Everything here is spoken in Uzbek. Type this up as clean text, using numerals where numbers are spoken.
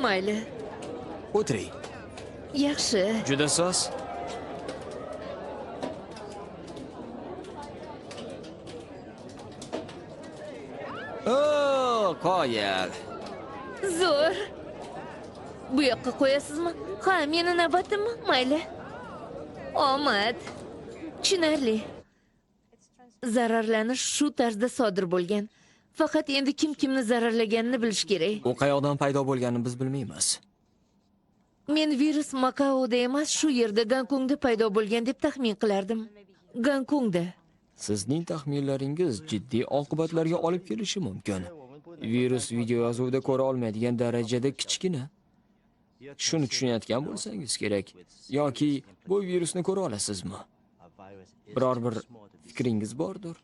Mayli. O'tiring. Yaxshi. Juda soz. Qoyil. Zo'r. Bu yoqqa qo'yasizmi? Ha, meni navbatimmi? Mayli. Omad. Tushunarli. Zararlanish shu tarzda sodir bo'lgan. Faqat endi kim kimni zararlaganini bilish kerak. U qayoqdan paydo bo'lganini biz bilmaymiz. Men virus Makaoda emas, shu yerda Gonkongda paydo bo'lgan deb taxmin qilardim. Gonkongda. Sizning taxminlaringiz jiddiy oqibatlarga olib kelishi mumkin. Virus videoyozuvda ko'ra olmaydigan darajada kichkina. Shuni tushunayotgan bo'lsangiz kerak. Yoki bu virusni ko'ra olasizmi? Biror bir fikringiz bordir?